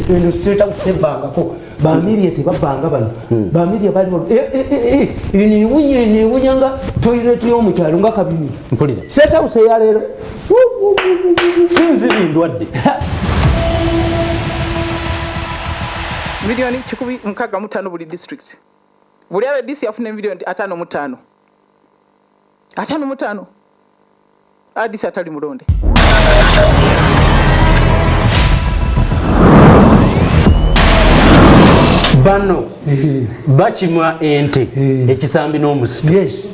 eno state kutebangako bamiria tebabanga bano bamiria bali niwunyanga toilet y'omukyalo nga kabini mpulira state house ya leero sinzi bindwadde milioni 165 buli district buli abedisi yafuna milioni 55 adisi atali mulonde bano bachimwa ente ekisambi n'omusito. Yes,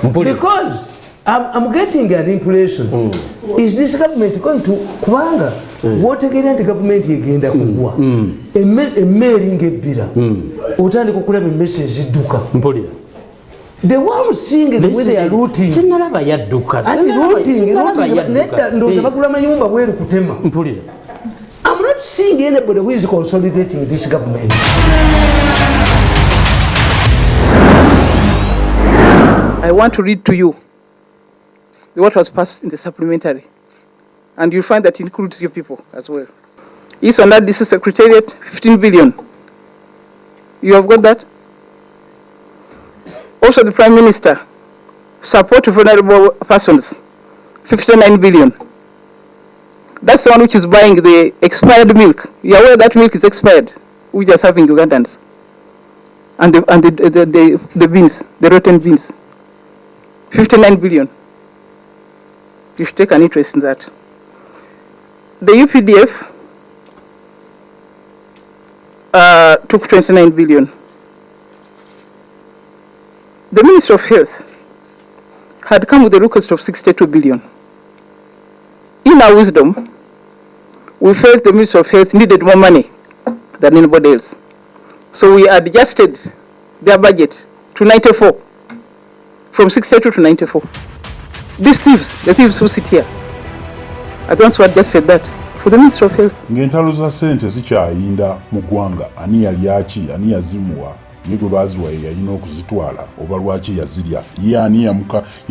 because I'm getting an impression. Is this government going to kubanga wotegerera nti government egenda kugwa emmeri ng'ebbira otandika okulaba emmesi ezidduka mpulira the one seeing the way they are looting sinalaba yadduka ati looting ndoza bagula amayumba bweru kutema mpulira. I'm not seeing anybody who is consolidating this government. I want to read to you what was passed in the supplementary, and you'll find that includes your people as well. M.i.S.O and DC Secretariat, 15 billion. You have got that? Also the Prime Minister, support to vulnerable persons, 59 billion. That's the one which is buying the expired milk. You are aware that milk is expired, which are serving Ugandans. And the beans, the rotten beans. 59 billion. You should take an interest in that. The UPDF took 29 billion. The Ministry of Health had come with a request of 62 billion. In our wisdom, we felt the Ministry of Health needed more money than anybody else. So we adjusted their budget to 94, from 62 to 94. These thieves, the thieves who sit here, are the ones who adjusted that for the Ministry of Health. Ng'entalo za ssente zikyayinda mu ggwanga, ani yali aki, ani yazimuwa, ye gwe baaziwa ye yalina okuzitwala, oba lwaki yazirya, ye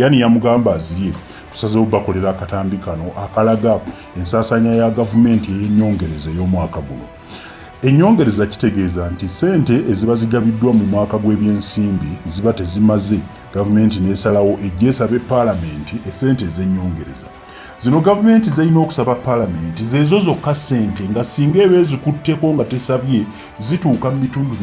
ani yamugamba azirye. Tusazeewo bakolera akatambi kano akalaga ensaasaanya ya gavumenti ey'ennyongereza y'omwaka guno. Ennyongereza kitegeeza nti ssente eziba zigabiddwa mu mwaka gw'ebyensimbi ziba tezimaze, gavumenti n'esalawo ejjeesabe paalamenti essente ez'ennyongereza. Zino gavumenti zirina okusaba paalamenti zeezo zokka ssente nga singa eba ezikutteko nga tesabye zituuka mu bitundu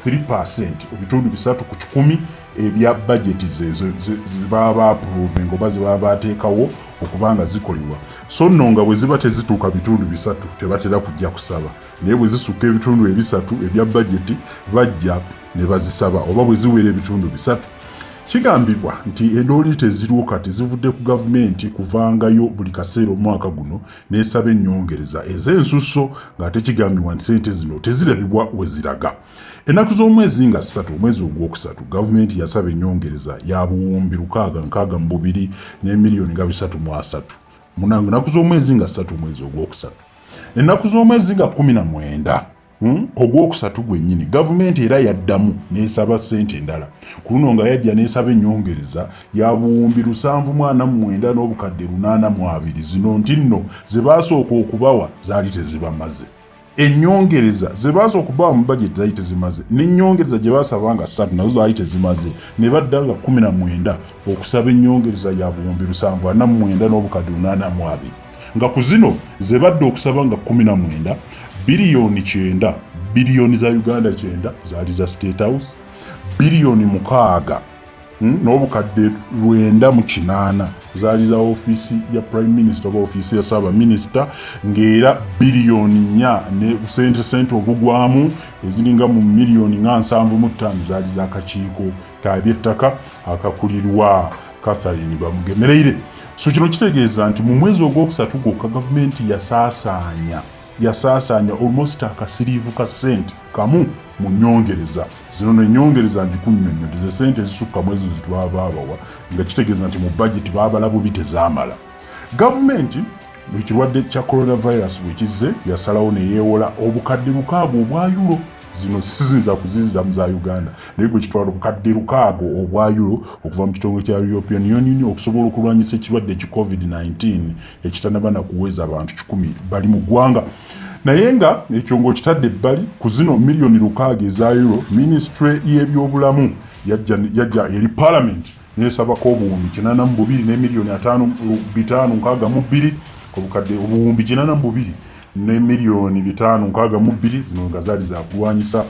3%, ebitundu 3 ku 100 ebya budget zeezo zibaba approve oba zibaba bateekawo okubanga zikolebwa. So nno nga bwe ziba tezituuka bitundu 3 tebatera kujja kusaba, naye bwe zisukka ebitundu 3 ebya budget bajja ne bazisaba, oba bwe ziwera ebitundu 3. Kigambibwa nti endooli teziriwo kati zivudde ku gavumenti kuvangayo buli kaseera omwaka guno n'esaba ennyongereza ez'ensusso ng'ate kigambibwa nti ssente zino tezirabibwa we ziraga. Ennaku z'omwezi nga 3 omwezi ogwokusatu gavumenti yasaba ennyongereza ya buwumbi 662 n'emiliyoni nga 330. Ennaku z'omwezi nga 3 omwezi ogwokusatu. Ennaku z'omwezi nga 19 ogwokusatu gwennyini gavumenti era yaddamu n'esaba ssente endala. Ku luno nga yajja n'esaba ennyongereza ya buwumbi 749 n'obukadde 82. Zino nti nno ze baasooka okubawa zaali tezibamaze. Ennyongereza ze baasooka okubawa mu budget zaali tezimaze, n'ennyongereza gye baasaba nga 3 nazo zaali tezimaze, ne badda nga 19 okusaba ennyongereza ya buwumbi 749 n'obukadde 82. Nga ku zino ze badda okusaba nga 19 biliyoni 9 biliyoni za Uganda 9 zaali za State House, biliyoni 6 n'obukadde 98 zaali za office ya Prime Minister oba office ya Saba Minister, ng'era biliyoni 4 ne ssente obugwamu eziringa mu miliyoni 75 zaali za kakiiko k'eby'ettaka akakulirwa Catherine Bamugemereire. So kino kitegeeza nti mu mwezi ogwokusatu gwokka gavumenti yasaasaanya almost akasiriivu ka ssente kamu mu nnyongereza. Zino n'ennyongereza ngikunnyonnyodeze ssente ezisukka mwezi zitwaba babawa, nga kitegeeza nti mu budget baabala bubi tezaamala. Gavumenti ekirwadde kya coronavirus bwe kizze yasalawo ne yeewola obukadde 600 obwa euro. Zino sizinza kuziza mu za Uganda, naye gwe kitwala obukadde 600 obwa euro okuva mu kitongole kya European Union okusobola okulwanyisa ekirwadde ki COVID-19 ekitanaba na kuweza abantu 10 bali mu ggwanga. naye nga ekyo ng'okitadde ebbali ku zino miliyoni 600 eza euro minisitule y'ebyobulamu yajja eri parliament nesabako obuwumbi 82 ne miliyoni 562 obukadde obuwumbi 82 ne miliyoni 562 zino nga zaali zakulwanyisa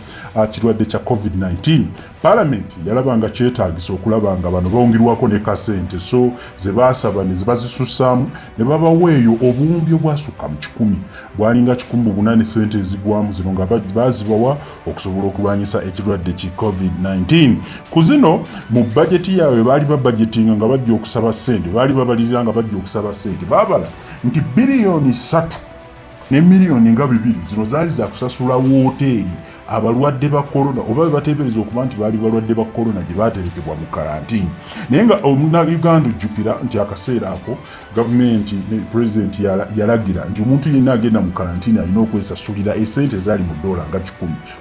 kirwadde kya covid-19. Parliament yalabanga kyetaagisa okulaba nga bano bawungirwako ne kasente so ze baasaba ne bazisussaamu ne babaweeyo obuwumbi obwasukka mu 100 bwalinga 180 sente ezigwamu zino nga bazibawa okusobola okulwanyisa ekirwadde ki covid-19. Ku zino mu bajeti yaabwe baali babajetinga nga bajja okusaba sente baali babalirira nga bajja okusaba sente baabala nti biliyoni 3 ne miliyoni nga 2 zino zaali za kusasula wooteeri abalwadde ba corona oba bateebereza okuba nti baali balwadde ba corona gye baaterekebwa mu karantini. Naye nga Uganda ojjukira nti akaseera ako gavumenti ne pulezidenti yalagira nti omuntu yenna agenda mu karantini alina okwesasulira esente ezaali mu $100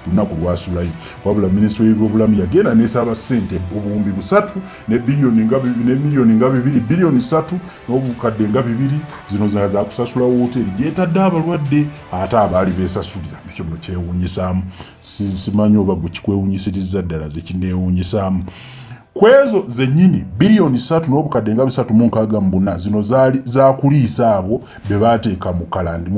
lunaku lwasulayo. Wabula minisitule y'ebyobulamu yagenda n'esaba ssente obuwumbi 3 ne biliyoni nga 2 ne miliyoni nga 2 biliyoni 3 n'obukadde nga 2 zino za kusasula wooteeri gyetadde abalwadde ate abaali beesasulira. Ekyo nno kyewuunyisaamu. Simanyi oba gwe kikwewuunyisiriza ddala ze kineewuunyisaamu. Kwezo zennyini biliyoni 3 n'obukadde nga 364 zino zaali zakuliisa abo be baateeka mu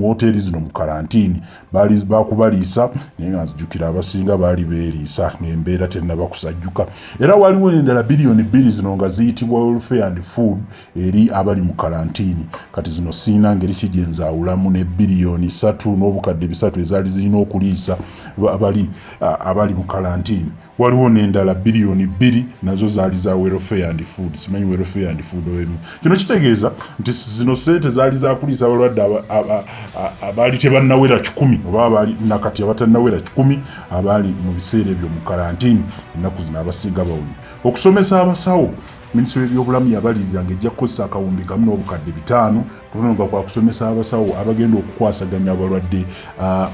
wooteeri zino mu karantini baali bakubaliisa naye nga nzijukira abasinga baali beeriisa n'embeera tennabakusajjuka. Era waliwo endala biliyoni 2 zino nga ziyitibwa welfare and food eri abali mu karantini. Kati zino siina ngeri ki gye nzaawulamu ne biliyoni 3 n'obukadde 3 ezaali zirina okuliisa abali mu karantini. Waliwo n'endala biliyoni 2 nazo zaali za welfare and food. Simanyi welfare and food owemu. Kino kitegeeza nti zino sente zaali zakuliisa abalwadde abaali tebannawera 100 oba abaali nakati abatannawera 100 abaali mu biseera ebyo mu karantini ennaku zino abasinga bawulira. Okusomesa abasawo minisitule y'ebyobulamu yabalirira ng'ejja kukozesa akawumbi kamu n'obukadde 5 kunoga kwa kusomesa abasawo abagenda okukwasaganya abalwadde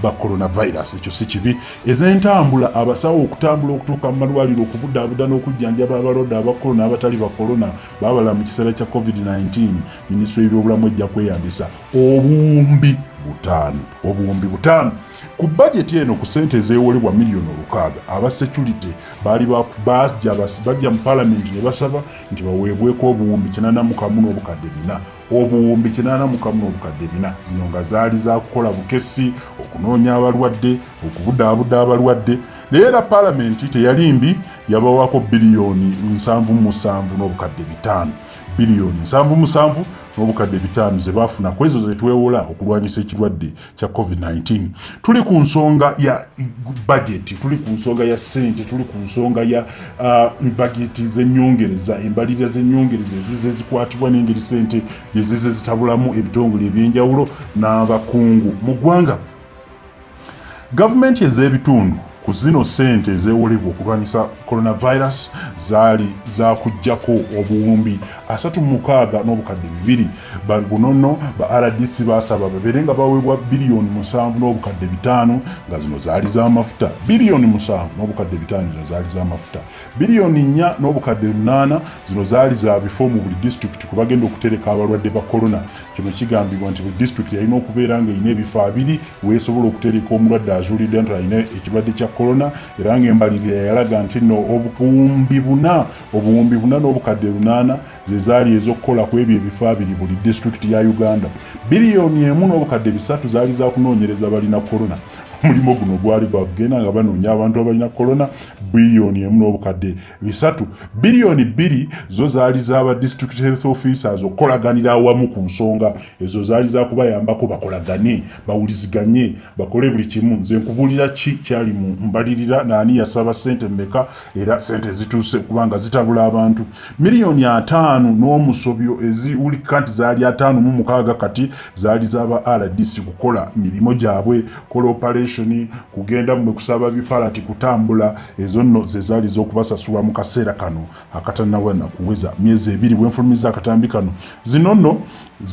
ba coronavirus. Ekyo si kibi. Ez'entambula abasawo okutambula okutuuka mu malwaliro okubudaabuda n'okujjanjaba abalwadde aba corona abatali ba corona babala mu kiseera kya covid-19 minisitule y'ebyobulamu ejja kweyambisa obuwumbi 5 ku bajeti eno ku sente ezeewolebwa miliyoni 600 aba security baali bajja mu parliament ne basaba nti baweebweko obuwumbi 81 n'obukadde 4 obuwumbi 81 n'obukadde 4 zino nga zaali za kukola bukesi okunoonya abalwadde okubudaabuda abalwadde. Naye era parliament teyalimbi yabawako biliyoni 77 n'obukadde 5 biliyoni 77 n'obukadde 5 ze baafuna ku ezo ze twewola okulwanyisa ekirwadde kya covid-19. Tuli ku nsonga ya budget, tuli ku nsonga ya ssente, tuli ku nsonga ya budget z'ennyongereza, embalirira z'ennyongereza ezize zikwatibwa n'engeri ssente ezize zitabulamu ebitongole ebyenjawulo n'abakungu mu ggwanga. Gavumenti ez'ebitundu ku zino ssente ezeewolebwa okulwanyisa coronavirus zaali zakuggyako obuwumbi 36 n'obukadde 2. Buno nno ba RDC baasaba babeere nga baweebwa biliyoni 7 n'obukadde 5 nga zino zaali z'amafuta. Biliyoni 7 n'obukadde 5 zino zaali z'amafuta. Biliyoni 4 n'obukadde 8 zino zaali za bifo mu buli district ku bagenda okutereka abalwadde ba corona. Kino kigambibwa nti buli district yalina okubeera nga erina ebifo 2 weesobola okutereka omulwadde azuulidde nti alina ekirwadde kya corona. Era ng'embalirira yalaga nti no obuwumbi 4 n'obukadde 8 ze zaali ez'okukola ku ebyo ebifo 2 buli district ya Uganda. Biliyoni 1 n'obukadde 3 zaali za kunoonyereza balina corona. Omulimu guno gwali gwagenda nga banoonya abantu abalina corona. Biliyoni 1 n'obukadde 3. Biliyoni 2 zo zaali z'aba district health officers okolaganira awamu ku nsonga ezo zaali za kubayambako bakolagane bawuliziganye bakole buli kimu. Nze nkubulira kyali mu mbalirira naani yasaba ssente mmeka era ssente zituuse kubanga zitabula abantu. Miliyoni 5 n'omusobyo eziwulika nti zaali 5 kati zaali z'aba RDC kukola mirimo gyabwe kola operation kugenda mu kusaba bipalati kutambula. Ezo nno ze zaali z'okubasasula mu kaseera kano akatannawana kuweza myezi 2 bwenfulumiza akatambi kano. Zino nno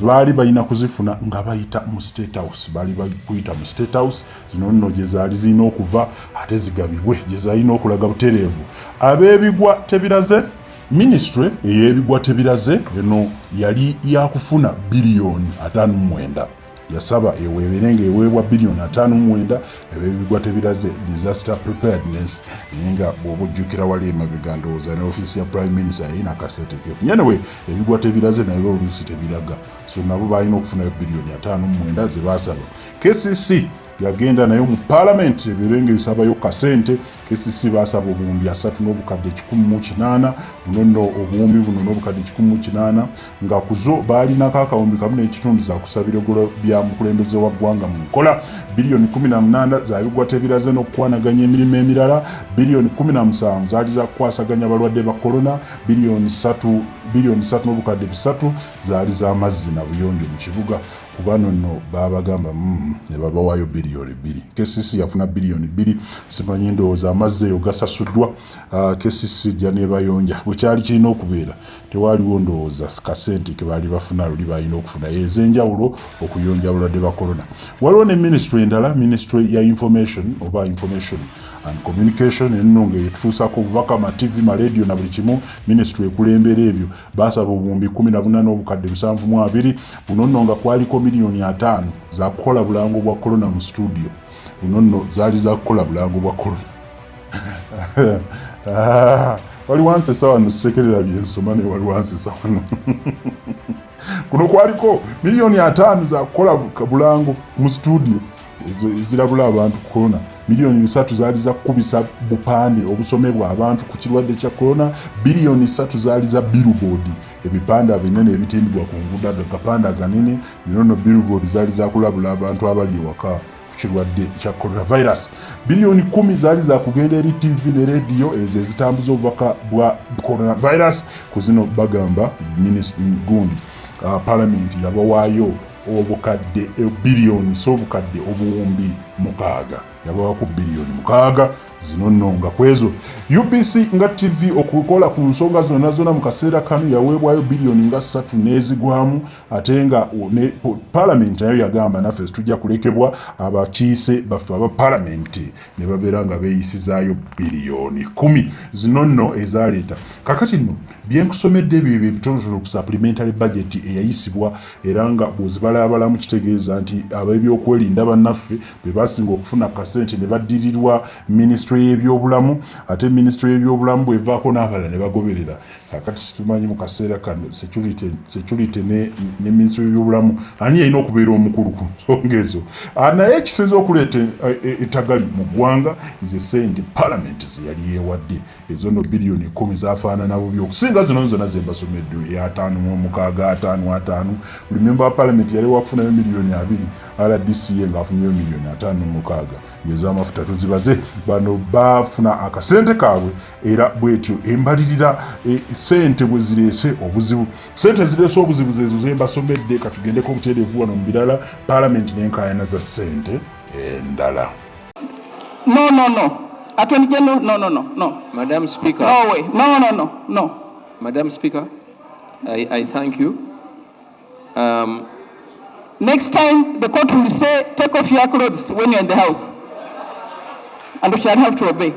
baali balina kuzifuna nga bayita mu State House. Baali bakuyita mu State House. Zino nno gye zaali zirina okuva ate zigabibwe gye zaalina okulaga butereevu. Ab'ebigwa tebiraze Ministry ey'ebigwa tebiraze eno yali yakufuna biliyoni 59. yasaba eweeberenga eweebwa bilioni 5.9 eb'ebigwa tebiraze disaster preparedness nga bw'oba ojjukira wali emabega ndowooza ne ofiisi ya prime minister yayina akasetekeefu nyenewe ebigwa tebiraze naye oluusi tebiraga so nabo balina okufunayo bilioni 5.9 ze baasaba KCC yagenda nayo mu parliament ebirenga ebisabayo ka ssente KCC baasaba obuwumbi 3.108 buno obuwumbi buno n'obukadde 108 nga kuzo baalinako akawumbi kamu n'ekitundu za kusabira eggulu bya mukulembeze wa ggwanga mu nkola bilioni 18 zaabigwa tebiraze n'okukwanaganya emirimu emirala bilioni 17 zaali za kukwasaganya balwadde ba korona bilioni 3 n'obukadde 3 zaali z'amazzi na buyonjo mu kibuga kubano nno babagamba ne babawaayo bilioni 2 KCC yafuna bilioni 2 simanyi ndowooza amazzi eyo gasasuddwa KCC jja nebayonja bwekyali kirina okubeera tewaaliwo ndowooza kasente ke baali bafuna luli balina okufuna ezenjawulo okuyonja bulwadde ba korona waliwo ne ministry endala ministry ya information and communication ennunga etutuusako obubaka ma TV ma radio na buli kimu ministry ekulembera ebyo baasaba obuwumbi 14 n'obukadde 72 buno nno nga kwaliko milioni 5 za kukola bulango bwa korona mu studio buno nno zaali za kukola bulango bwa korona wali wansi sawa no sekerera byensoma ne wali wansi sawa no kuno kwaliko milioni 5 za kukola bulango mu studio zirabula abantu korona milioni 3 zaali za kubisa bupande obusomebwa abantu ku kirwadde kya korona bilioni 3 zaali za billboard ebipanda binene ebitimbibwa ku nguudo agapanda aganene binono billboard zaali za kulabula abantu abali ewaka ku kirwadde kya coronavirus bilioni 10 zaali za kugenda eri TV ne radio ezo ezitambuza obubaka bwa coronavirus ku zino bagamba ministry gundi parliament yabawaayo obukadde bilioni obukadde obuwumbi 6 yabawako bilioni 6 zino nno nga kwezo UPC nga TV okukola ku nsonga zonna mu kaseera kanu yaweebwayo bilioni nga 3 n'ezigwamu ate nga parliament nayo yagamba naffe tujja kulekebwa abakiise baffe aba parliament ne babeera nga beeyisizaayo bilioni 10 zino nno ezaleeta kakati nno byenkusomedde ebyo ebitonotono ku supplementary budget eyayisibwa era nga bw'ozibalabalamu kitegeeza nti ab'ebyokwerinda bannaffe be basinga okufuna kasente ne baddirirwa ministry y'ebyobulamu ate ministry y'ebyobulamu bwevaako n'abalala ne bagoberera kakati situmanyi mu kaseera kano security ne ministry y'ebyobulamu ani yalina okubeera omukulu ku nsonga ezo naye ekisinza okuleeta ettagali mu ggwanga ze ssente parliament ze yali yeewadde ezo no bilioni 10 zaafaanana bubi okusinga zino zonna ze mbasomedde ya 5.5 buli member wa parliament yali wakufunayo milioni 2 RDC ng'afunyeyo milioni 5.6 ng'ez'amafuta tuzibaze bano bafuna akasente kaabwe era bwetyo embalirira sente bwe zireese obuzibu sente zireese obuzibu zezo ze mbasomedde katugendeko obuteerevu wano mu birala parliament n'enkaayana za sente endala No. Attorney General, no. Madam Speaker. No way. No. Madam Speaker, I thank you. Next time the court will say, take off your clothes when you're in the house. And we shall have to obey.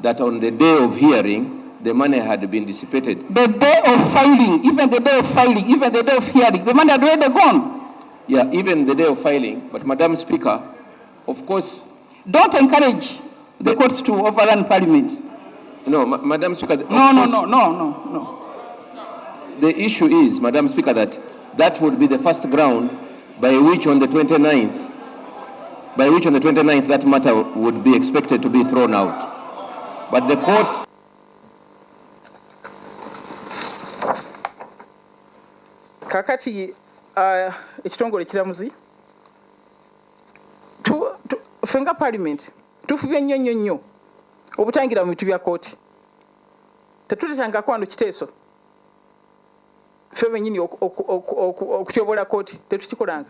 That on the day of hearing, the money had been dissipated. The day of filing, even the day of filing, even the day of hearing, the money had already gone. Yeah, even the day of filing. But Madam Speaker, of course... Don't encourage the courts to overrun Parliament. No, Madam Speaker... No. The issue is, Madam Speaker, that would be the first ground by which on the 29th that matter would be expected to be thrown out. But the court... Kakati, ekitongole kiramuzi fenga Parliament tufubye nnyo obutangira mu bitu bya kooti tetuletanga kwano kiteeso ffe bennyini okutyobola kooti tetukikolanga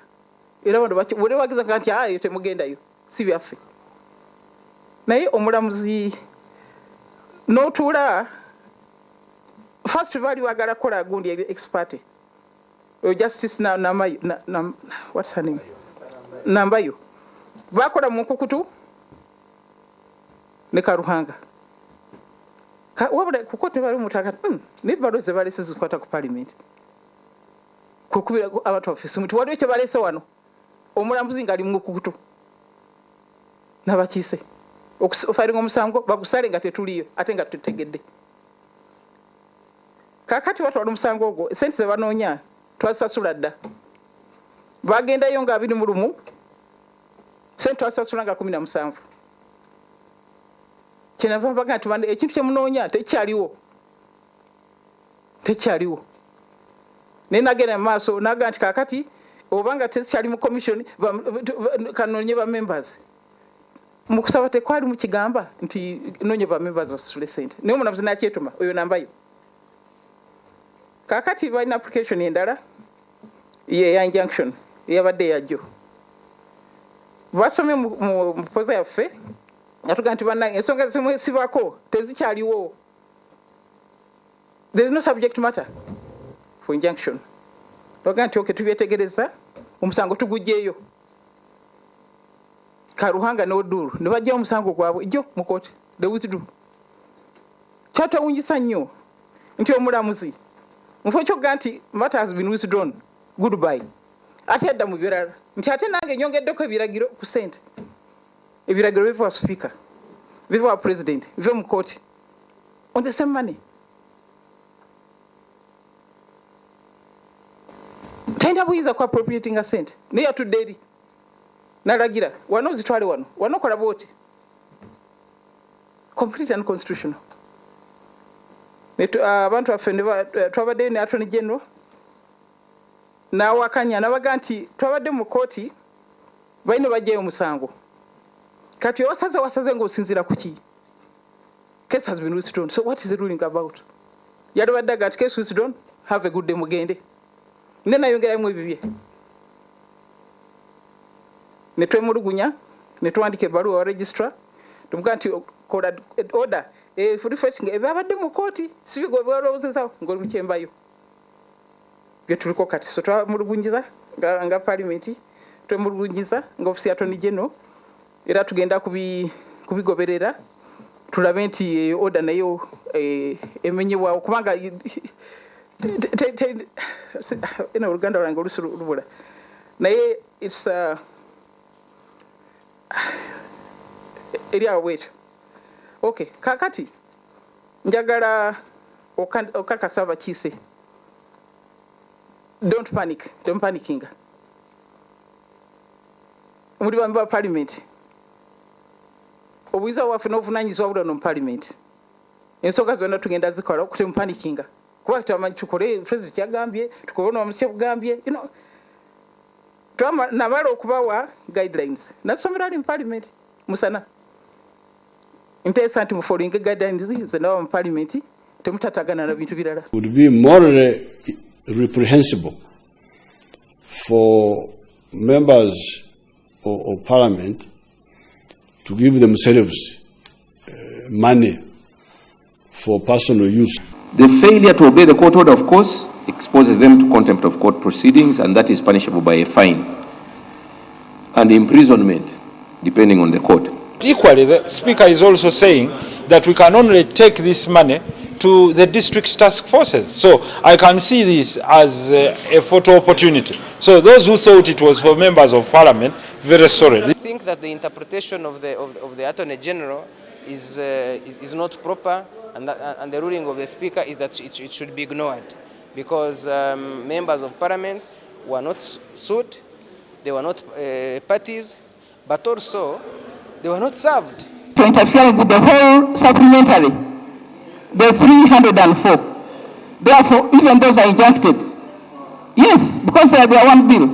era bwe bageza nti ayo temugendayo si byaffe naye omulamuzi n'otuula first baali wagala kola gundi expert justice what's her name Nambayo bakola mu Mukutu ne Karuhanga wabula ku kooti bali mutaka ne baloze balese zikwata ku Parliament kukubira abantu office muti waliwo kye balese wano Omulamuzi ngali Mukutu n'abakiise okufalinga omusango bagusale nga tetuliyo ate nga tutegedde. Kakati batwala omusango ogwo ssente ze banoonya twasasula dda. Bagendayo nga 21 ssente twasasula nga 17. Kyenava mbaga nti ekintu kye munoonya tekyaliwo. Naye nagenda mu maaso naga nti kakati obanga tekyali mu commission kanoonye ba members. Mu kusaba tekwali mu kigamba nti noonye ba members basasule ssente. Naye omulamuzi n'akyetuma oyo nambayo. Kakati balina application endala ya injunction eyabadde yajjo. Basomye mu poza yaffe yatuga nti bannange ensonga zimwesibako tezikyaliwo. There is no subject matter for injunction. Tuga nti tubyetegereza omusango tugujjeeyo. Karuhanga n'Oduru ne bajja omusango gwabwe jjo mu kooti the withdrew. Kyatawunyisa nnyo nti omulamuzi mufo kyogga nti matter has been withdrawn goodbye. Ate adda mu birala nti ate nange nyongeddeko ebiragiro ku ssente. Ebiragiro biva wa speaker, biva wa president, biva mu kooti on the same money. Tenda buyinza ku appropriating a ssente naye yatudde eri nalagira wano zitwale wano kola bwoti. Complete unconstitutional. Abantu baffe twabaddeyo ne Attorney General n'awakanya n'abaga nti twabadde mu kooti balina bajjayo omusango. Kati wasaze ng'osinziira ku ki? Case has been withdrawn. So what is the ruling about? Yalibadde aga nti case withdrawn, have a good day mugende. Ne nayongeramu ebibye. Ne twemulugunya ne tuwandika ebbaluwa wa registrar tumuga nti kola order refreshing ebabadde mu kooti sibigo byolowoozezawo ng'oli mu kyembayo bye tuliko kati. So twamulugunyiza nga parliament twemulugunyiza nga ofisi ya Attorney General era tugenda kubigoberera tulabe nti order nayo emenyebwawo kubanga ina Uganda lwange olusi lubula naye it's eri awo bwetyo. Okay, kakati njagala okakasa abakiise. Don't panicking. Muli bambi ba parliament. Obuyinza waffe n'obuvunaanyizibwa bulano mu parliament. Ensonga zonna tugenda zikola okutemu panicking. Kuba tutamanyi tukole president yagambye, tukole n'omusi yagambye, nabala okubawa guidelines. Nasomera ali mu parliament musana. Mpesa nti mu following guidelines zenawa mu parliament temutatagana na bintu birala. Would be morally reprehensible for members of parliament to give themselves money for personal use. The failure to obey the court order, of course, exposes them to contempt of court proceedings, and that is punishable by a fine and imprisonment, depending on the court. Equally, the Speaker is also saying that we can only take this money to the district task forces. So I can see this as a photo opportunity. So those who thought it was for members of parliament, very sorry. I think that the interpretation of the Attorney General is not proper, and the ruling of the Speaker is that it should be ignored, because members of parliament were not sued, they were not parties, but also they were not served. To interfere with the whole supplementary, the 304. Therefore, even those are injuncted. Yes, because they are one bill.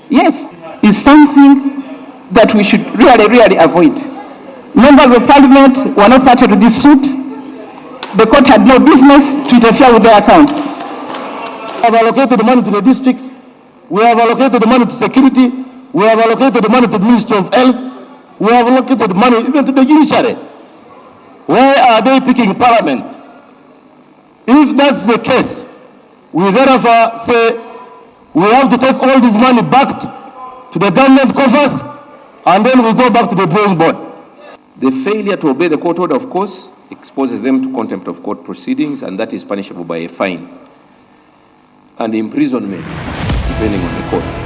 Yes, it's something that we should really avoid. Members of parliament were not party to this suit. The court had no business to interfere with their accounts. We have allocated the money to the districts. We have allocated the money to security. We have allocated the money to the Ministry of Health. We have allocated the money even to the judiciary. Why are they picking parliament? If that's the case, we therefore say we have to take all this money back to the government coffers, and then we go back to the drawing board. The failure to obey the court order, of course, exposes them to contempt of court proceedings, and that is punishable by a fine and imprisonment, depending on the court.